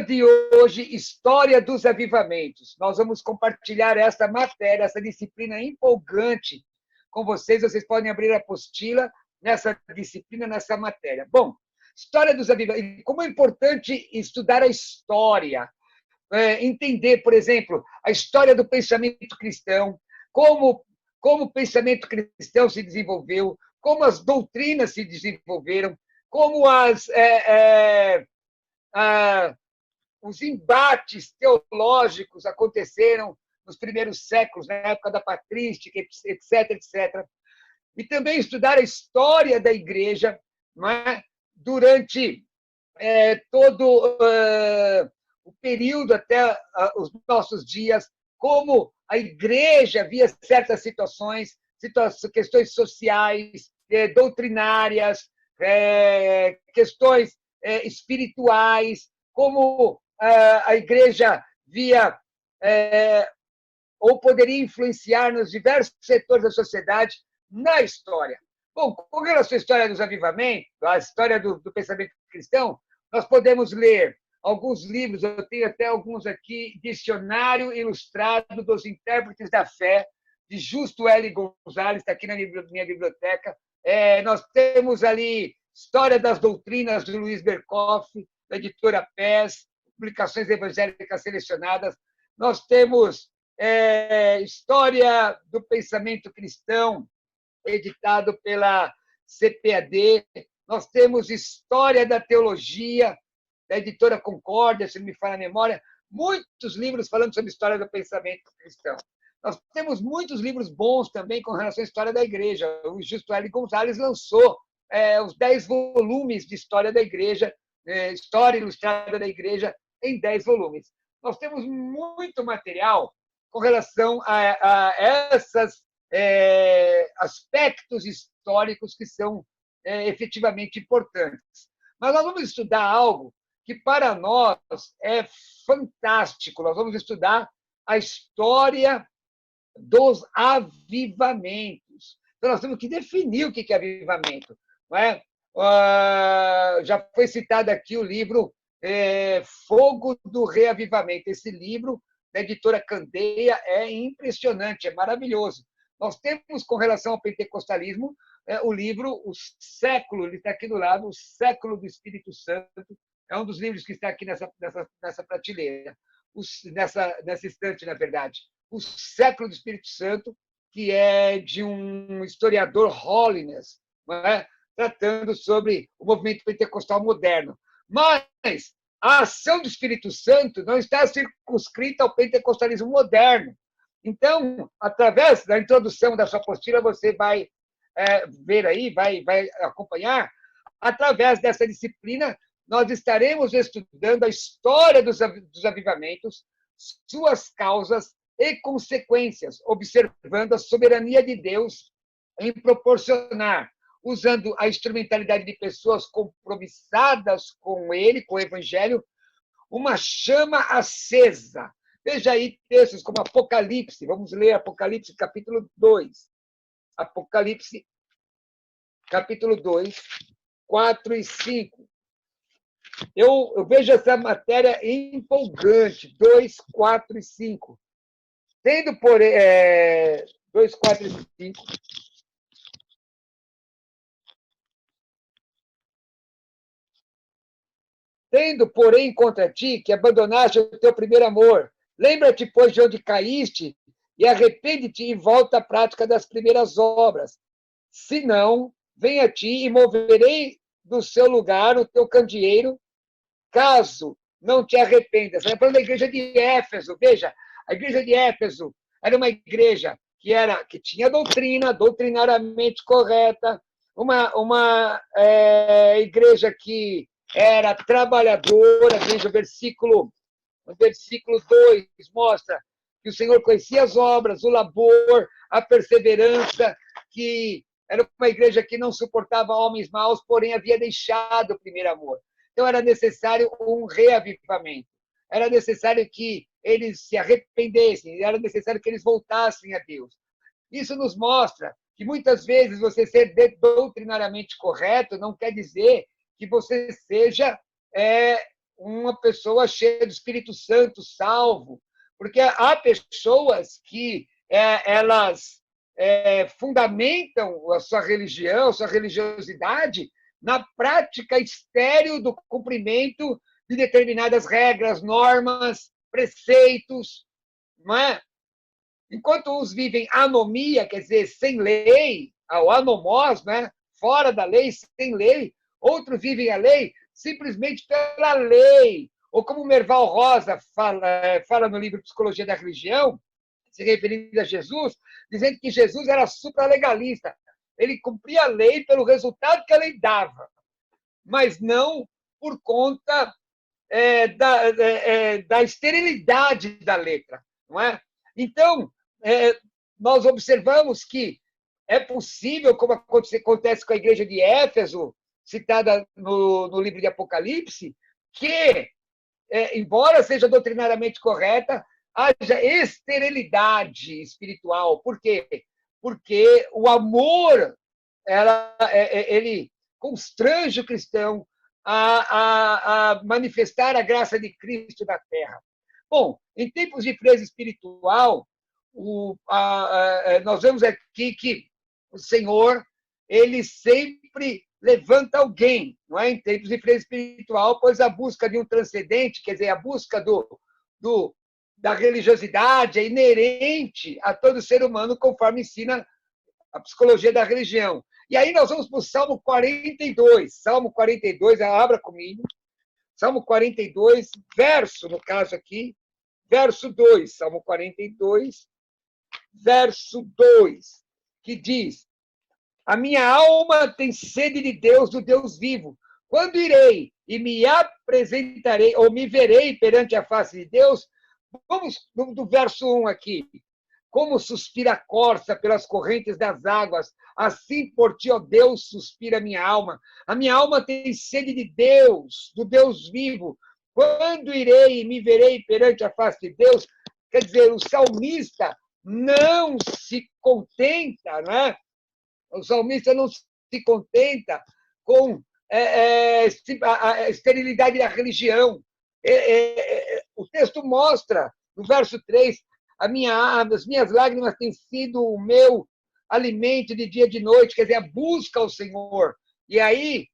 de hoje, História dos Avivamentos. Nós vamos compartilhar essa matéria, essa disciplina empolgante com vocês. Vocês podem abrir a apostila nessa disciplina, nessa matéria. Bom, História dos Avivamentos. Como é importante estudar a história, entender, por exemplo, a história do pensamento cristão, como o pensamento cristão se desenvolveu, como as doutrinas se desenvolveram, como os embates teológicos aconteceram nos primeiros séculos, na época da patrística, etc., etc. E também estudar a história da igreja, não é? Durante todo o período até os nossos dias, como a igreja via certas situações, questões sociais, doutrinárias, questões espirituais, como a igreja via ou poderia influenciar nos diversos setores da sociedade na história. Bom, com relação à história dos avivamentos, a história do pensamento cristão, nós podemos ler alguns livros, eu tenho até alguns aqui, Dicionário Ilustrado dos Intérpretes da Fé, de Justo L. Gonzalez, está aqui na minha biblioteca. Nós temos ali História das Doutrinas, de Luiz Berkoff, da editora PES, Publicações Evangélicas Selecionadas. Nós temos História do Pensamento Cristão, editado pela CPAD. Nós temos História da Teologia, da editora Concórdia, se não me falha a memória. Muitos livros falando sobre história do pensamento cristão. Nós temos muitos livros bons também com relação à história da igreja. O Justo L. Gonzalez lançou os 10 volumes de História da Igreja, História Ilustrada da Igreja, em 10 volumes. Nós temos muito material com relação a esses aspectos históricos que são efetivamente importantes. Mas nós vamos estudar algo que, para nós, é fantástico. Nós vamos estudar a história dos avivamentos. Então, nós temos que definir o que é avivamento. Não é? Já foi citado aqui o livro Fogo do Reavivamento. Esse livro, da editora Candeia, é impressionante, é maravilhoso. Nós temos, com relação ao pentecostalismo, o livro O Século, ele está aqui do lado, O Século do Espírito Santo. É um dos livros que está aqui nessa prateleira, nessa estante, na verdade. O Século do Espírito Santo, que é de um historiador Holiness, não é? Tratando sobre o movimento pentecostal moderno. Mas a ação do Espírito Santo não está circunscrita ao pentecostalismo moderno. Então, através da introdução da sua apostila, você vai ver aí, vai acompanhar, através dessa disciplina, nós estaremos estudando a história dos avivamentos, suas causas e consequências, observando a soberania de Deus em proporcionar, usando a instrumentalidade de pessoas compromissadas com ele, com o Evangelho, uma chama acesa. Veja aí textos como Apocalipse. Vamos ler Apocalipse, capítulo 2. Apocalipse, capítulo 2, 4 e 5. Eu vejo essa matéria empolgante, 2, 4 e 5. Tendo, porém, 2, 4 e 5. Tendo, porém, contra ti que abandonaste o teu primeiro amor, lembra-te, pois, de onde caíste, e arrepende-te e volta à prática das primeiras obras. Se não, venha a ti e moverei do seu lugar o teu candeeiro, caso não te arrependas. Está falando da igreja de Éfeso. Veja, a igreja de Éfeso era uma igreja que tinha doutrina, doutrinariamente correta, uma igreja que era trabalhadora. Veja, o versículo 2 mostra que o Senhor conhecia as obras, o labor, a perseverança, que era uma igreja que não suportava homens maus, porém havia deixado o primeiro amor. Então, era necessário um reavivamento. Era necessário que eles se arrependessem, era necessário que eles voltassem a Deus. Isso nos mostra que, muitas vezes, você ser doutrinariamente correto não quer dizer que você seja uma pessoa cheia do Espírito Santo, salvo, porque há pessoas que elas fundamentam a sua religião, a sua religiosidade na prática estéril do cumprimento de determinadas regras, normas, preceitos, não é? Enquanto uns vivem anomia, quer dizer, sem lei, ao anomos, né? Fora da lei, sem lei, outros vivem a lei simplesmente pela lei. Ou como Merval Rosa fala no livro Psicologia da Religião, se referindo a Jesus, dizendo que Jesus era supralegalista. Ele cumpria a lei pelo resultado que a lei dava, mas não por conta da esterilidade da letra. Não é? Então, nós observamos que é possível, como acontece com a igreja de Éfeso, citada no livro de Apocalipse, que, embora seja doutrinariamente correta, haja esterilidade espiritual. Por quê? Porque o amor ele constrange o cristão a manifestar a graça de Cristo na terra. Bom, em tempos de crise espiritual, nós vemos aqui que o Senhor ele sempre levanta alguém, não é? Em tempos de crise espiritual, pois a busca de um transcendente, quer dizer, a busca da religiosidade é inerente a todo ser humano, conforme ensina a psicologia da religião. E aí nós vamos para o Salmo 42. Salmo 42, abra comigo. Salmo 42, verso, no caso aqui, verso 2. Salmo 42, verso 2, que diz: a minha alma tem sede de Deus, do Deus vivo. Quando irei e me apresentarei, ou me verei perante a face de Deus? Vamos do verso 1 aqui. Como suspira a corça pelas correntes das águas, assim por ti, ó Deus, suspira a minha alma. A minha alma tem sede de Deus, do Deus vivo. Quando irei e me verei perante a face de Deus? Quer dizer, o salmista não se contenta, né? O salmista não se contenta com a esterilidade da religião. O texto mostra, no verso 3, as minhas lágrimas têm sido o meu alimento de dia e de noite, quer dizer, a busca ao Senhor. E aí,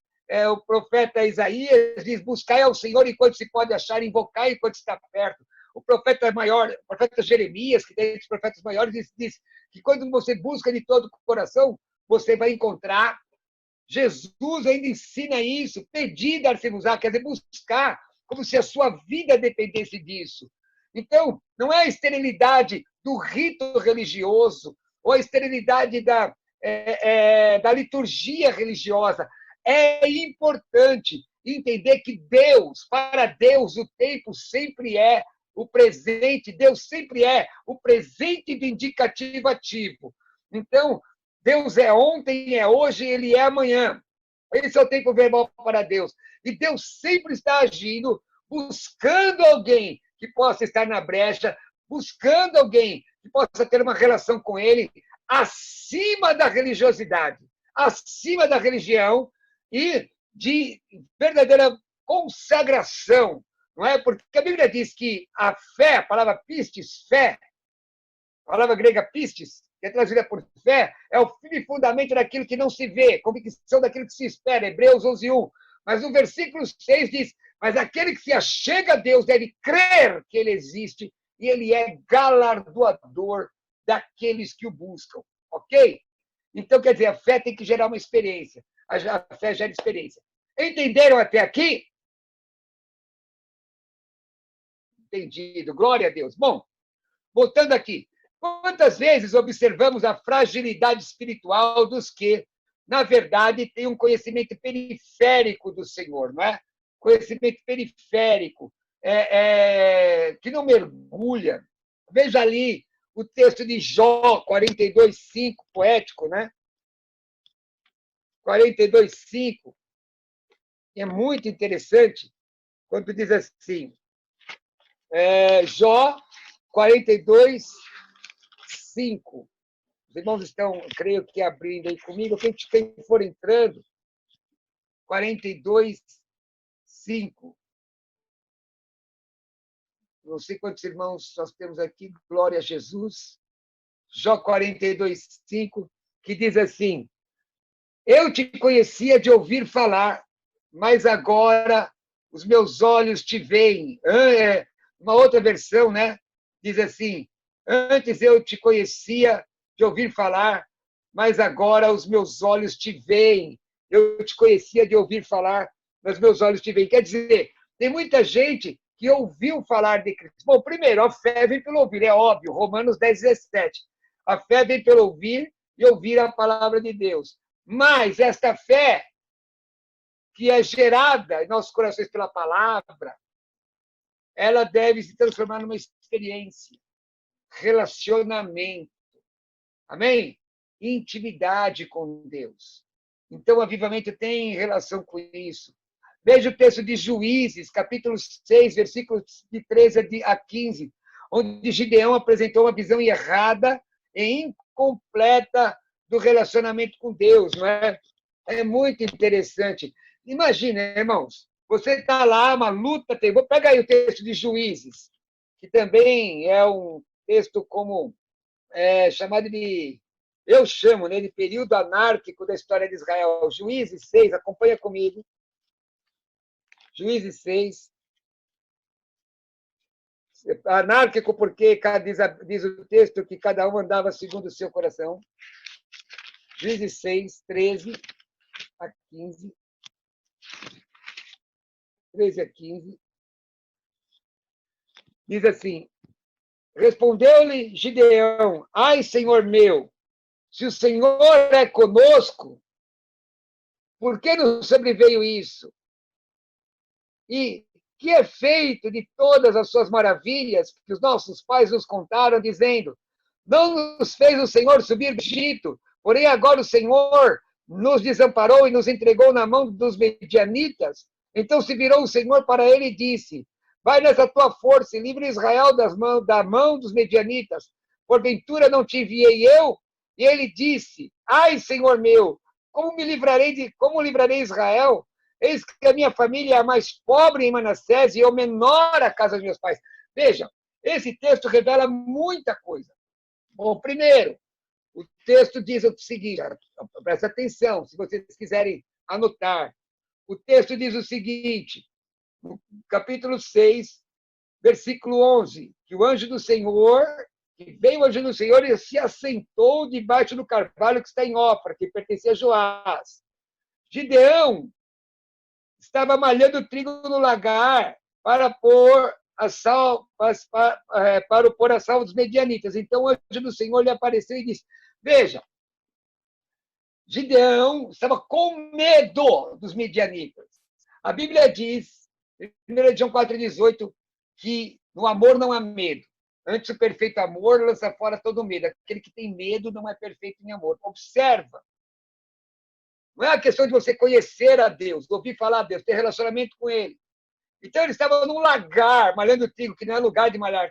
o profeta Isaías diz: buscai ao Senhor enquanto se pode achar, invocai enquanto está perto. O profeta maior, o profeta Jeremias, que tem os profetas maiores, diz que quando você busca de todo o coração, você vai encontrar. Jesus ainda ensina isso: pedir, dar-se-vos-á, quer dizer, buscar, como se a sua vida dependesse disso. Então, não é a esterilidade do rito religioso ou a esterilidade da liturgia religiosa. É importante entender que Deus, para Deus, o tempo sempre é o presente, Deus sempre é o presente de indicativo ativo. Então, Deus é ontem, é hoje, Ele é amanhã. Esse é o tempo verbal para Deus. E Deus sempre está agindo, buscando alguém que possa estar na brecha, buscando alguém que possa ter uma relação com Ele acima da religiosidade, acima da religião e de verdadeira consagração. Não é? Porque a Bíblia diz que a fé, a palavra pistis, fé, a palavra grega pistis, que é traduzida por fé, é o firme fundamento daquilo que não se vê, convicção daquilo que se espera, Hebreus 11:1. Mas no versículo 6 diz: mas aquele que se achega a Deus deve crer que Ele existe e Ele é galardoador daqueles que o buscam. Ok? Então, quer dizer, a fé tem que gerar uma experiência. A fé gera experiência. Entenderam até aqui? Entendido. Glória a Deus. Bom, voltando aqui. Quantas vezes observamos a fragilidade espiritual dos que, na verdade, têm um conhecimento periférico do Senhor, não é? Conhecimento periférico, que não mergulha. Veja ali o texto de Jó 42:5, poético, né? 42:5. É muito interessante quando diz assim, Jó 42:5. Os irmãos estão, creio que, abrindo aí comigo. Quem for entrando, 42:5. não sei quantos irmãos nós temos aqui, glória a Jesus. Jó 42, 5, que diz assim: eu te conhecia de ouvir falar, mas agora os meus olhos te veem. Uma outra versão, né? Diz assim: antes eu te conhecia de ouvir falar, mas agora os meus olhos te veem. Eu te conhecia de ouvir falar, mas meus olhos te veem. Quer dizer, tem muita gente que ouviu falar de Cristo. Bom, primeiro, a fé vem pelo ouvir, é óbvio, Romanos 10, 17. A fé vem pelo ouvir e ouvir a palavra de Deus. Mas esta fé, que é gerada em nossos corações pela palavra, ela deve se transformar numa experiência, relacionamento. Amém? Intimidade com Deus. Então, o avivamento tem relação com isso. Veja o texto de Juízes, capítulo 6, versículos de 13 a 15, onde Gideão apresentou uma visão errada e incompleta do relacionamento com Deus, não é? É muito interessante. Imagina, irmãos, você está lá, uma luta, vou pegar aí o texto de Juízes, que também é um texto como chamado de, eu chamo, né, de período anárquico da história de Israel. Juízes 6, acompanha comigo. Juízes 6. Anárquico porque diz o texto que cada um andava segundo o seu coração. Juízes 6, 13 a 15. 13 a 15. Diz assim: respondeu-lhe Gideão: ai, Senhor meu, se o Senhor é conosco, por que nos sobreveio isso? E que é feito de todas as suas maravilhas que os nossos pais nos contaram, dizendo: não nos fez o Senhor subir do Egito, porém agora o Senhor nos desamparou e nos entregou na mão dos medianitas. Então se virou o Senhor para ele e disse: vai nessa tua força e livre Israel da mão dos medianitas. Porventura não te enviei eu? E ele disse: ai, Senhor meu, como livrarei Israel? Eis que a minha família é a mais pobre em Manassés e eu menor a casa dos meus pais. Vejam, esse texto revela muita coisa. Bom, primeiro, o texto diz o seguinte, presta atenção, se vocês quiserem anotar. O texto diz o seguinte, no capítulo 6, versículo 11, que o anjo do Senhor, que veio o anjo do Senhor e se assentou debaixo do carvalho que está em Ofra, que pertencia a Joás. Gideão estava malhando trigo no lagar para pôr a salvo dos medianitas. Então o anjo do Senhor lhe apareceu e disse: veja, Gideão estava com medo dos medianitas. A Bíblia diz, em 1 João 4,18, que no amor não há medo. Antes o perfeito amor lança fora todo medo. Aquele que tem medo não é perfeito em amor. Observa. Não é a questão de você conhecer a Deus, ouvir falar a Deus, ter relacionamento com Ele. Então ele estava num lagar, malhando trigo, que não é lugar de malhar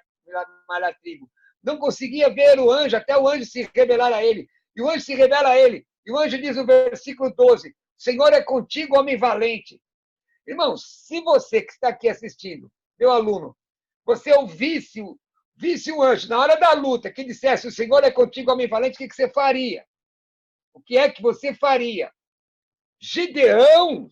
trigo. Não conseguia ver o anjo, até o anjo se revelar a ele. E o anjo se revela a ele. E o anjo diz no versículo 12: Senhor é contigo, homem valente. Irmãos, se você que está aqui assistindo, meu aluno, você ouvisse o anjo na hora da luta, que dissesse: o Senhor é contigo, homem valente, o que você faria? O que é que você faria? Gideão,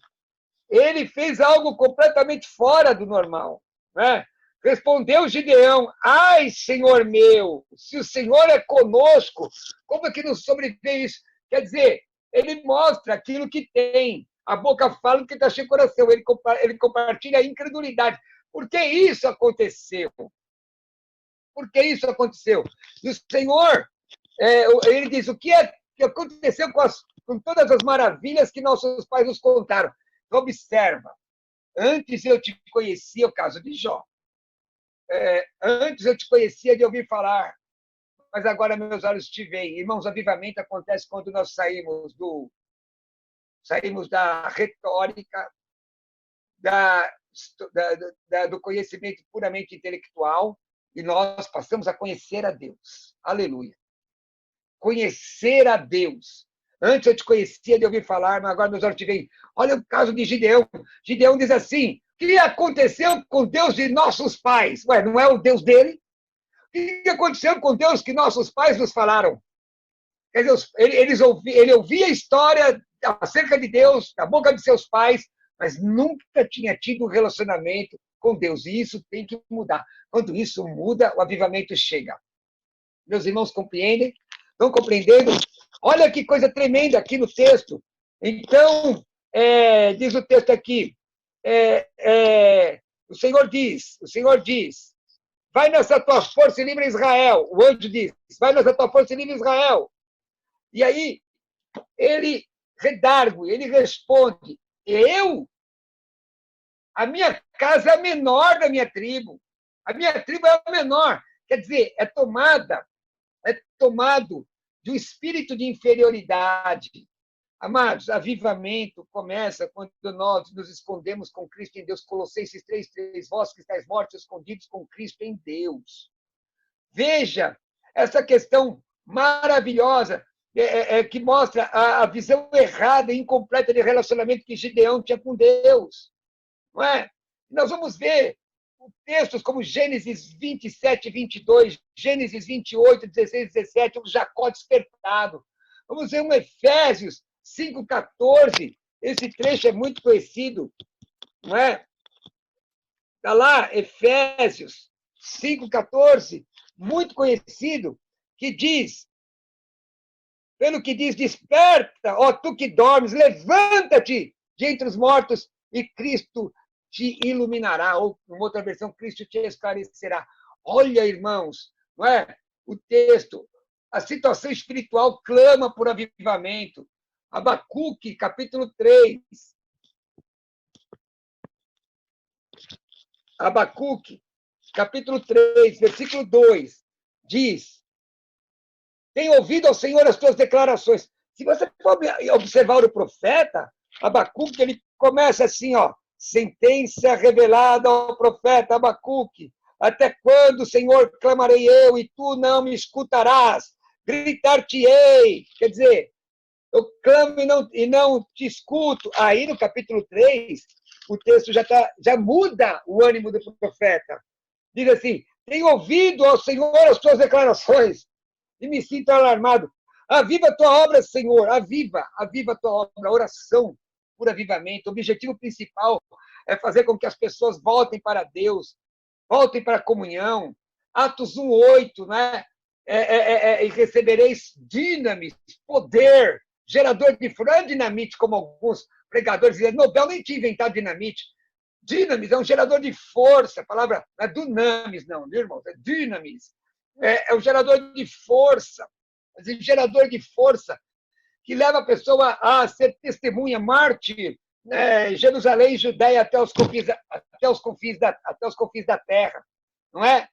ele fez algo completamente fora do normal, né? Respondeu Gideão: ai, Senhor meu, se o Senhor é conosco, como é que nos sobreveio isso? Quer dizer, ele mostra aquilo que tem. A boca fala do que está cheio o coração. Ele compartilha a incredulidade. Por que isso aconteceu? Por que isso aconteceu? E o Senhor, ele diz: o que aconteceu com todas as maravilhas que nossos pais nos contaram? Observa, antes eu te conhecia, o caso de Jó. Antes eu te conhecia de ouvir falar, mas agora meus olhos te veem. Irmãos, avivamento acontece quando nós saímos da retórica, do conhecimento puramente intelectual, e nós passamos a conhecer a Deus. Aleluia. Conhecer a Deus. Antes eu te conhecia de ouvir falar, mas agora meus olhos te veem. Olha o caso de Gideão. Gideão diz assim: que aconteceu com Deus de nossos pais? Ué, não é o Deus dele? O que aconteceu com Deus que nossos pais nos falaram? Quer dizer, ele ouvia a história acerca de Deus da boca de seus pais, mas nunca tinha tido um relacionamento com Deus. E isso tem que mudar. Quando isso muda, o avivamento chega. Meus irmãos compreendem? Estão compreendendo? Olha que coisa tremenda aqui no texto. Então, diz o texto aqui, o Senhor diz, vai nessa tua força e livra Israel. O anjo diz, vai nessa tua força e livra Israel. E aí, ele redargue, ele responde, a minha casa é a menor da minha tribo. A minha tribo é a menor. Quer dizer, é tomado de um espírito de inferioridade. Amados, avivamento começa quando nós nos escondemos com Cristo em Deus. Colossenses 3:3, vós que estáis mortos, escondidos com Cristo em Deus. Veja essa questão maravilhosa que mostra a visão errada e incompleta de relacionamento que Gideão tinha com Deus. Não é? Nós vamos ver textos como Gênesis 27:22, Gênesis 28:16-17, o Jacó despertado. Vamos ver um Efésios 5:14. Esse trecho é muito conhecido, não é? Está lá, Efésios 5:14, muito conhecido, que diz, pelo que diz, desperta, ó tu que dormes, levanta-te de entre os mortos e Cristo te iluminará, ou, numa outra versão, Cristo te esclarecerá. Olha, irmãos, não é? O texto, a situação espiritual clama por avivamento. Abacuque, capítulo 3. Abacuque, capítulo 3, versículo 2, diz, tem ouvido ao Senhor as tuas declarações. Se você for observar o profeta, Abacuque, ele começa assim, ó, sentença revelada ao profeta Abacuque. Até quando, Senhor, clamarei eu e tu não me escutarás? Gritar-te-ei. Quer dizer, eu clamo e não te escuto. Aí, no capítulo 3, o texto já muda o ânimo do profeta. Diz assim, tenho ouvido ao Senhor as tuas declarações e me sinto alarmado. Aviva a tua obra, Senhor. Aviva a tua obra. Oração por avivamento. O objetivo principal é fazer com que as pessoas voltem para Deus, voltem para a comunhão. Atos 1:8, né? E recebereis dinamis, poder, gerador de dinamite, como alguns pregadores dizem. Nobel nem tinha inventado dinamite. Dinamis é um gerador de força. A palavra não é dunamis, não, viu, irmãos? É dinamis. É um gerador de força. Um gerador de força que leva a pessoa a ser testemunha, mártir, Jerusalém, Judéia, até os confins da terra. Não é?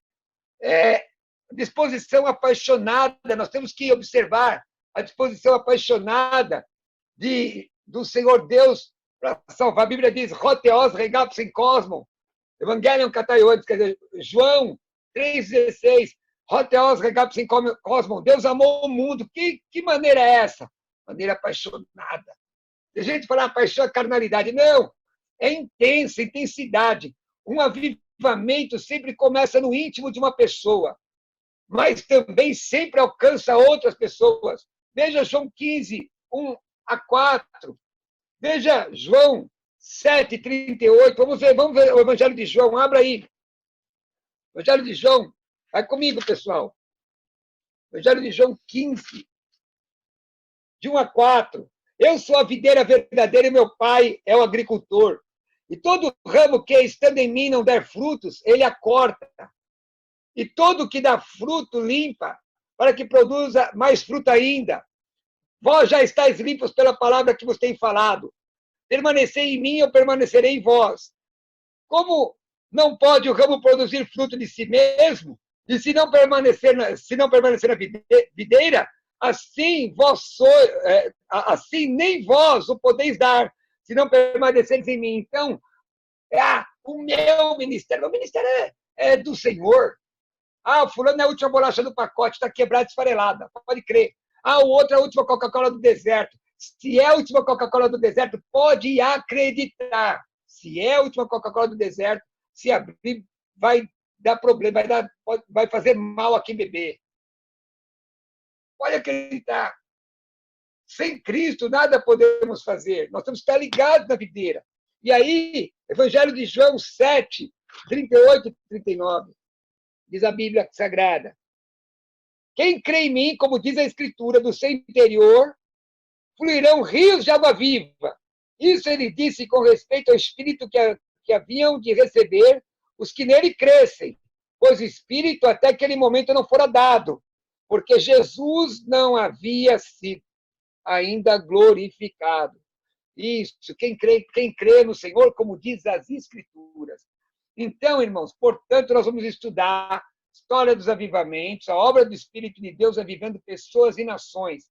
Disposição apaixonada, nós temos que observar a disposição apaixonada do Senhor Deus para salvar. A Bíblia diz, Roteos regapsin cosmon, Evangelion Cataiotes, quer dizer, João 3,16, Roteos regapsin cosmon, Deus amou o mundo. Que maneira é essa? Maneira apaixonada. Se a gente falar paixão é carnalidade, não, é intensa, intensidade. Um avivamento sempre começa no íntimo de uma pessoa, mas também sempre alcança outras pessoas. Veja João 15:1-4. Veja João 7:38. Vamos ver o Evangelho de João. Abra aí. Evangelho de João. Vai comigo, pessoal. Evangelho de João 15, de 1-4. Eu sou a videira verdadeira e meu pai é o agricultor. E todo ramo que, estando em mim, não der frutos, ele a corta. E todo que dá fruto, limpa, para que produza mais fruto ainda. Vós já estáis limpos pela palavra que vos tenho falado. Permanecei em mim, eu permanecerei em vós. Como não pode o ramo produzir fruto de si mesmo, e se não permanecer na videira, assim nem vós o podeis dar, se não permaneceres em mim. Então, o meu ministério é do Senhor. O fulano é a última bolacha do pacote, está quebrada, esfarelada. Pode crer. O outro é a última Coca-Cola do deserto. Se é a última Coca-Cola do deserto, pode acreditar. Se é a última Coca-Cola do deserto, se abrir, vai dar problema, vai fazer mal a quem beber. Pode acreditar. Sem Cristo, nada podemos fazer. Nós temos que estar ligados na videira. E aí, Evangelho de João 7, 38 e 39, diz a Bíblia Sagrada. Quem crê em mim, como diz a Escritura, do seu interior fluirão rios de água viva. Isso ele disse com respeito ao Espírito que haviam de receber os que nele crescem, pois o Espírito até aquele momento não fora dado, porque Jesus não havia sido ainda glorificado. Isso, quem crê no Senhor, como diz as Escrituras. Então, irmãos, portanto, nós vamos estudar a história dos avivamentos, a obra do Espírito de Deus avivando pessoas e nações,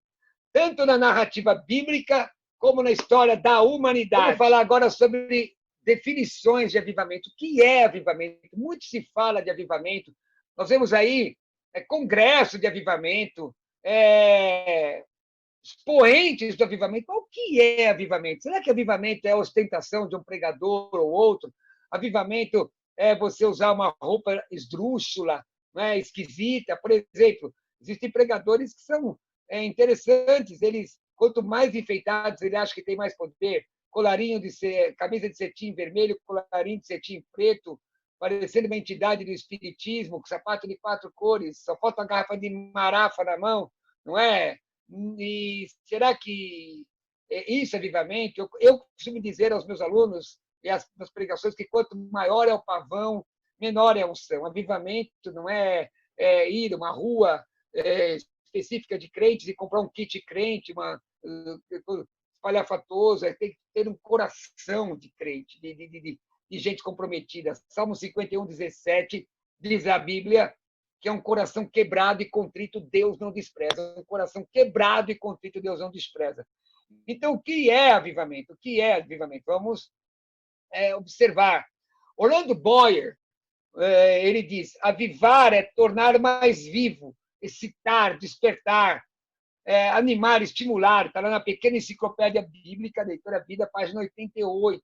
tanto na narrativa bíblica como na história da humanidade. Vamos falar agora sobre definições de avivamento. O que é avivamento? Muito se fala de avivamento. Nós vemos aí congresso de avivamento, expoentes do avivamento. Mas o que é avivamento? Será que avivamento é a ostentação de um pregador ou outro? Avivamento é você usar uma roupa esdrúxula, né, esquisita? Por exemplo, existem pregadores que são interessantes. Eles, quanto mais enfeitados, ele acha que tem mais poder. Colarinho camisa de cetim vermelho, colarinho de cetim preto, parecendo uma entidade do espiritismo, com sapato de 4 cores, só falta uma garrafa de marafa na mão, não é? E será que isso é avivamento? Eu costumo dizer aos meus alunos e nas pregações que quanto maior é o pavão, menor é a unção. Avivamento não é ir a uma rua específica de crentes e comprar um kit crente, espalhafatoso, tem que ter um coração de crente, de gente comprometida. Salmo 51, 17 diz a Bíblia que é um coração quebrado e contrito, Deus não despreza. Um coração quebrado e contrito, Deus não despreza. Então, o que é avivamento? O que é avivamento? Vamos observar. Orlando Boyer, ele diz, avivar é tornar mais vivo, excitar, despertar, animar, estimular. Está lá na Pequena Enciclopédia Bíblica, Leitura Vida, página 88.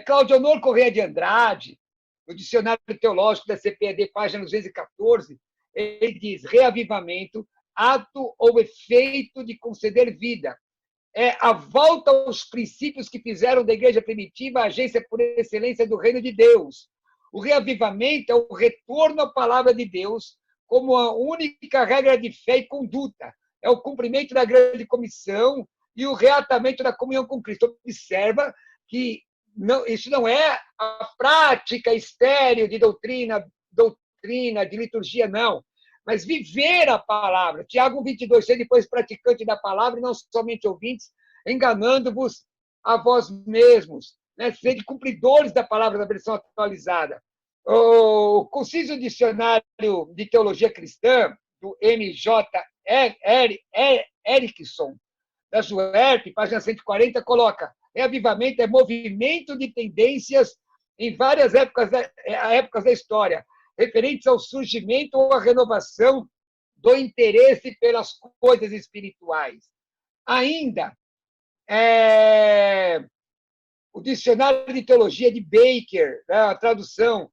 Cláudio Honor Corrêa de Andrade, no Dicionário Teológico da CPAD, página 214, ele diz, reavivamento, ato ou efeito de conceder vida. É a volta aos princípios que fizeram da igreja primitiva a agência por excelência do reino de Deus. O reavivamento é o retorno à palavra de Deus como a única regra de fé e conduta. É o cumprimento da grande comissão e o reatamento da comunhão com Cristo. Observa que isso não é a prática estéril de doutrina, de liturgia, não. Mas viver a palavra. Tiago 22, ser depois praticante da palavra e não somente ouvintes, enganando-vos a vós mesmos. Né? Sede cumpridores da palavra da versão atualizada. O Conciso Dicionário de Teologia Cristã, do M.J. Erickson, da JUERP, página 140, coloca: reavivamento é movimento de tendências em várias épocas da história, referentes ao surgimento ou à renovação do interesse pelas coisas espirituais. Ainda, o Dicionário de Teologia de Baker, né, a tradução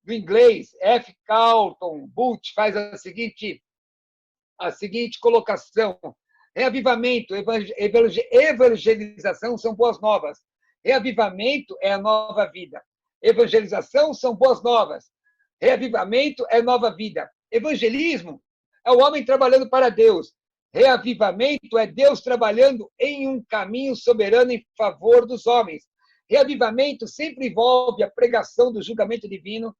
do inglês, F. Carlton Butch, faz a seguinte colocação: reavivamento, evangelização são boas novas. Reavivamento é a nova vida. Evangelização são boas novas. Reavivamento é nova vida. Evangelismo é o homem trabalhando para Deus. Reavivamento é Deus trabalhando em um caminho soberano em favor dos homens. Reavivamento sempre envolve a pregação do julgamento divino,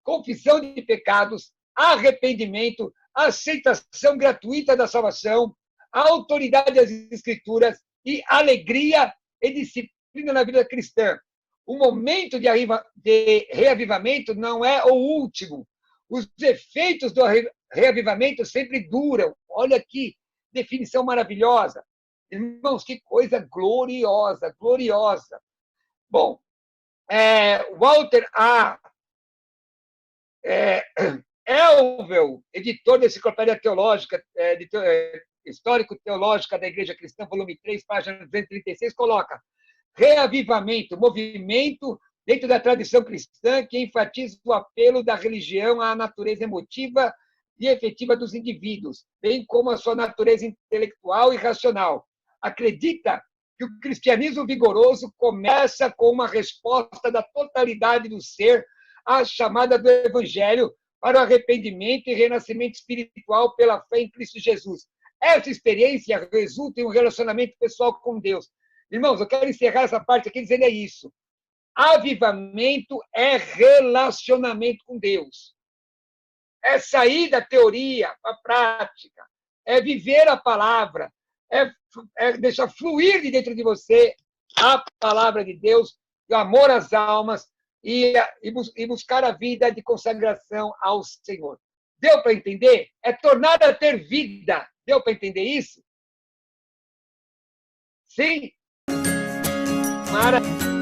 confissão de pecados, arrependimento, aceitação gratuita da salvação, a autoridade das Escrituras e alegria e disciplina na vida cristã. O momento de reavivamento não é o último. Os efeitos do reavivamento sempre duram. Olha que definição maravilhosa. Irmãos, que coisa gloriosa, gloriosa. Bom, Walter A. Elvel, editor da Enciclopédia Teológica, Histórico-Teológica da Igreja Cristã, volume 3, página 236, coloca: reavivamento, movimento dentro da tradição cristã que enfatiza o apelo da religião à natureza emotiva e efetiva dos indivíduos, bem como a sua natureza intelectual e racional. Acredita que o cristianismo vigoroso começa com uma resposta da totalidade do ser à chamada do Evangelho para o arrependimento e renascimento espiritual pela fé em Cristo Jesus. Essa experiência resulta em um relacionamento pessoal com Deus. Irmãos, eu quero encerrar essa parte aqui dizendo isso. Avivamento é relacionamento com Deus. É sair da teoria para a prática. É viver a palavra. É deixar fluir de dentro de você a palavra de Deus, o amor às almas e buscar a vida de consagração ao Senhor. Deu para entender? É tornar a ter vida. Deu para entender isso? Sim? Maravilha.